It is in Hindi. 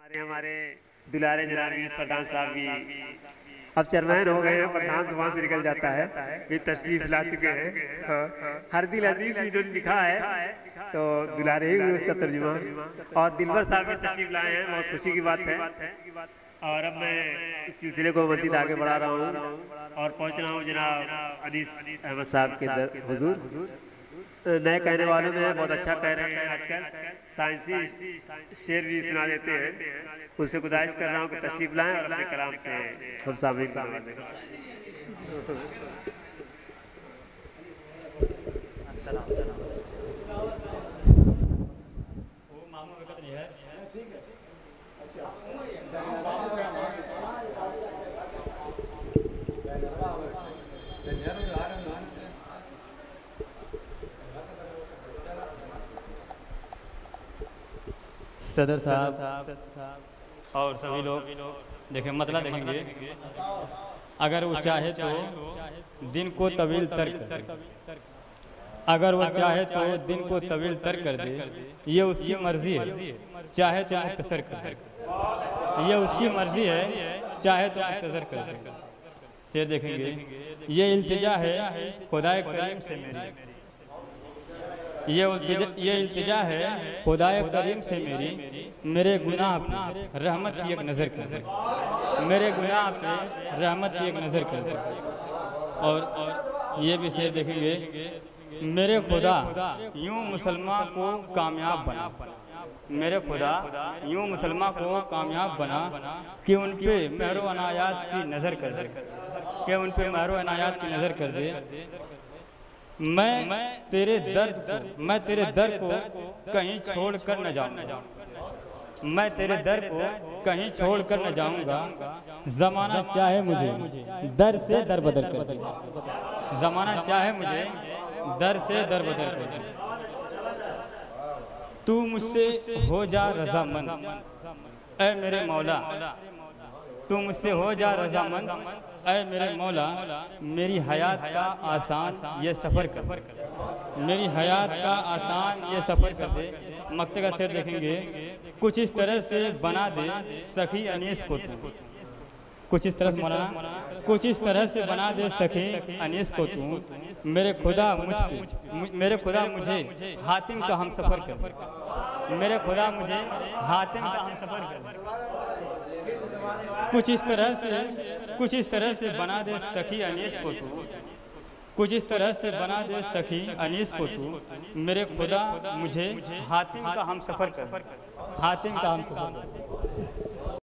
हमारे दुलारे जनाब प्रधान साहब भी अब चेयरमैन हो गए हैं। प्रधान से वहाँ से निकल जाता है, भी तशरीफ ला चुके हैं। हर दिल अजीज इन्होंने लिखा है, तो दुलारे ही उसका तर्जुमा। और दिलवर साहब भी तशरीफ लाए हैं, बहुत खुशी की बात है। और अब मैं इस सिलसिले को मजीद आगे बढ़ा रहा हूँ और पहुँच रहा हूँ जनाब अनीस अहमद साहब के हुजूर। नए कहने वालों में बहुत अच्छा कह रहे हैं, आजकल साइंसी शेर भी सुना देते हैं। उनसे गुजारिश कर रहा हूँ कि तशरीफ लाएं और अपने कलाम से हम सामने सदर साहब और सभी लोग देखें, मतलब देखेंगे। अगर वो चाहे तो दिन को तवील तर कर दे, अगर वो चाहे तो दिन को तवील तर कर दे, ये उसकी मर्जी है। चाहे तो मुख्तसर कर दे, ये उसकी मर्जी है। चाहे तो मुख्तसर कर दे। शेर देखेंगे, ये इल्तिजा है खुदाए करीम से मेरी, ये इल्तिजा है खुदाए करीम से मेरी, मेरे गुनाह पे रहमत की एक नज़र कर दे, मेरे गुनाह पे रहमत की एक नज़र कर दे। और ये भी शेर देखेंगे, मेरे खुदा यूं मुसलमान को कामयाब बना, मेरे खुदा यूं मुसलमान को कामयाब बना कि उन पे मेहरो अनायात की नज़र कर दे, कि उन पे मेहरो अनायात की नज़र कर दे। मैं तेरे दर को कहीं छोड़ कर न जाऊंगा, मैं तेरे दर को कहीं छोड़ कर न जाऊंगा। ज़माना चाहे मुझे दर से दर बदल कर दे, ज़माना चाहे मुझे दर से दर बदल कर दे। तू मुझसे हो जा रज़ामंद ऐ मेरे मौला, तू मुझसे हो जा रज़ामंद ऐ मेरे मौला। मेरी हयात का आसान ये सफ़र कर, मेरी हयात का आसान ये सफ़र कर दे। मक्ते का शेर देखेंगे, कुछ इस तरह से बना दे सखी अनीस को तू, कुछ इस तरह से मौलाना, कुछ इस तरह से बना दे सखी अनीस को तू। मेरे खुदा मुझे हातिम का हम सफ़र कर, मेरे खुदा मुझे हातिम का हम सफ़र कर। कुछ इस तरह से बना दे सखी अनीस को तू, कुछ इस तरह से बना दे सखी अनीस को तू। मेरे खुदा मुझे हातिम का हम सफ़र कर, हातिम का हम सफ़र कर।